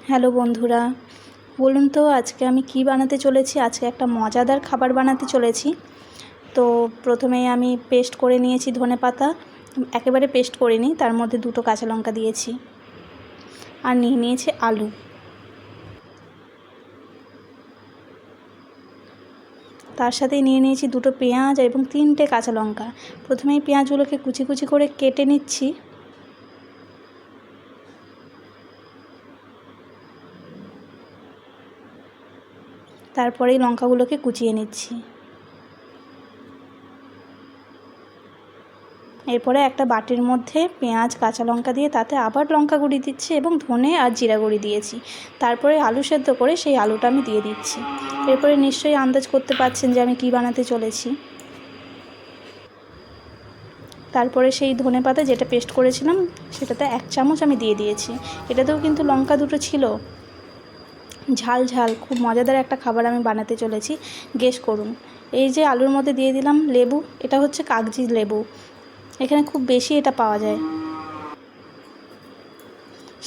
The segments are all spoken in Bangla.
হ্যালো বন্ধুরা, বলুন তো আজকে আমি কি বানাতে চলেছি। আজকে একটা মজাদার খাবার বানাতে চলেছি। তো প্রথমেই আমি পেস্ট করে নিয়েছি ধনেপাতা, একেবারে পেস্ট করিনি, তার মধ্যে 2টো কাঁচা লঙ্কা দিয়েছি আর নিয়ে নিয়েছি আলু। তার সাথেই নিয়ে নিয়েছি 2টো পেঁয়াজ এবং 3টে কাঁচা লঙ্কা। প্রথমেই পেঁয়াজগুলোকে কুচি কুচি করে কেটে নিচ্ছি। তারপরেই লঙ্কাগুলোকে কুচিয়ে নিচ্ছি। এরপরে একটা বাটির মধ্যে পেঁয়াজ কাঁচা লঙ্কা দিয়ে তাতে আবার লঙ্কা গুঁড়ি দিচ্ছি এবং ধনে আর জিরা গুঁড়ি দিয়েছি। তারপরে আলু সেদ্ধ করে সেই আলুটা আমি দিয়ে দিচ্ছি। এরপরে নিশ্চয়ই আন্দাজ করতে পারছেন যে আমি কি বানাতে চলেছি। তারপরে সেই ধনেপাতা যেটা পেস্ট করেছিলাম সেটাতে 1 চামচ আমি দিয়ে দিয়েছি। এটাতেও কিন্তু লঙ্কা 2টো ছিল। ঝাল ঝাল খুব মজাদার একটা খাবার আমি বানাতে চলেছি, গেস করুন। এই যে আলুর মধ্যে দিয়ে দিলাম লেবু, এটা হচ্ছে কাগজি লেবু, এখানে খুব বেশি এটা পাওয়া যায়।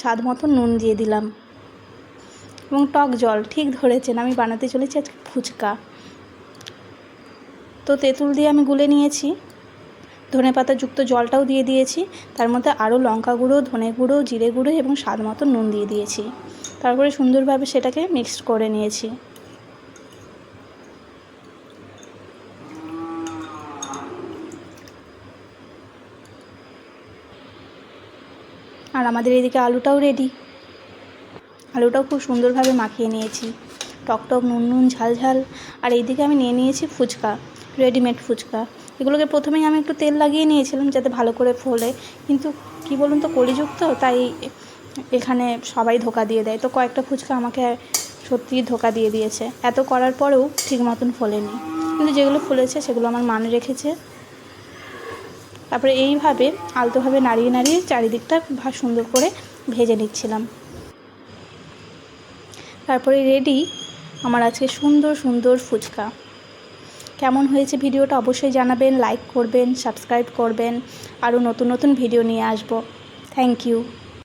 স্বাদ মতো নুন দিয়ে দিলাম এবং টক জল। ঠিক ধরেছেন, আমি বানাতে চলেছি আজকে ফুচকা। তো তেঁতুল দিয়ে আমি গুলে নিয়েছি, ধনেপাতা যুক্ত জলটাও দিয়ে দিয়েছি। তার মধ্যে আরও লঙ্কা গুঁড়ো, ধনে গুঁড়ো, জিরে গুঁড়ো এবং স্বাদ মতো নুন দিয়ে দিয়েছি। তারপরে সুন্দরভাবে সেটাকে মিক্সড করে নিয়েছি। আর আমাদের এদিকে আলুটাও রেডি। আলুটাও খুব সুন্দরভাবে মাখিয়ে নিয়েছি, টকটক নুন নুন ঝাল ঝাল। আর এইদিকে আমি নিয়ে নিয়েছি ফুচকা, রেডিমেড ফুচকা। এগুলোকে প্রথমেই আমি একটু তেল লাগিয়ে নিয়েছিলাম যাতে ভালো করে ফোলে, কিন্তু কি বলুন তো, কলিযুগ তো, তাই এখানে সবাই ধোকা দিয়ে দেয়। তো কয়েকটা ফুচকা আমাকে সত্যিই ধোকা দিয়ে দিয়েছে। এত করার পরেও ঠিক মতন ফোলেনি, কিন্তু যেগুলো ফুলেছে সেগুলো আমার মান রেখেছে। তারপরে এইভাবে আলতোভাবে নাড়িয়ে নাড়িয়ে চারিদিকটা সুন্দর করে ভেজে নিচ্ছিলাম। তারপরে রেডি আমার আজকে সুন্দর সুন্দর ফুচকা। কেমন হয়েছে ভিডিওটা অবশ্যই জানাবেন, লাইক করবেন, সাবস্ক্রাইব করবেন। আরও নতুন নতুন ভিডিও নিয়ে আসবো। Thank you.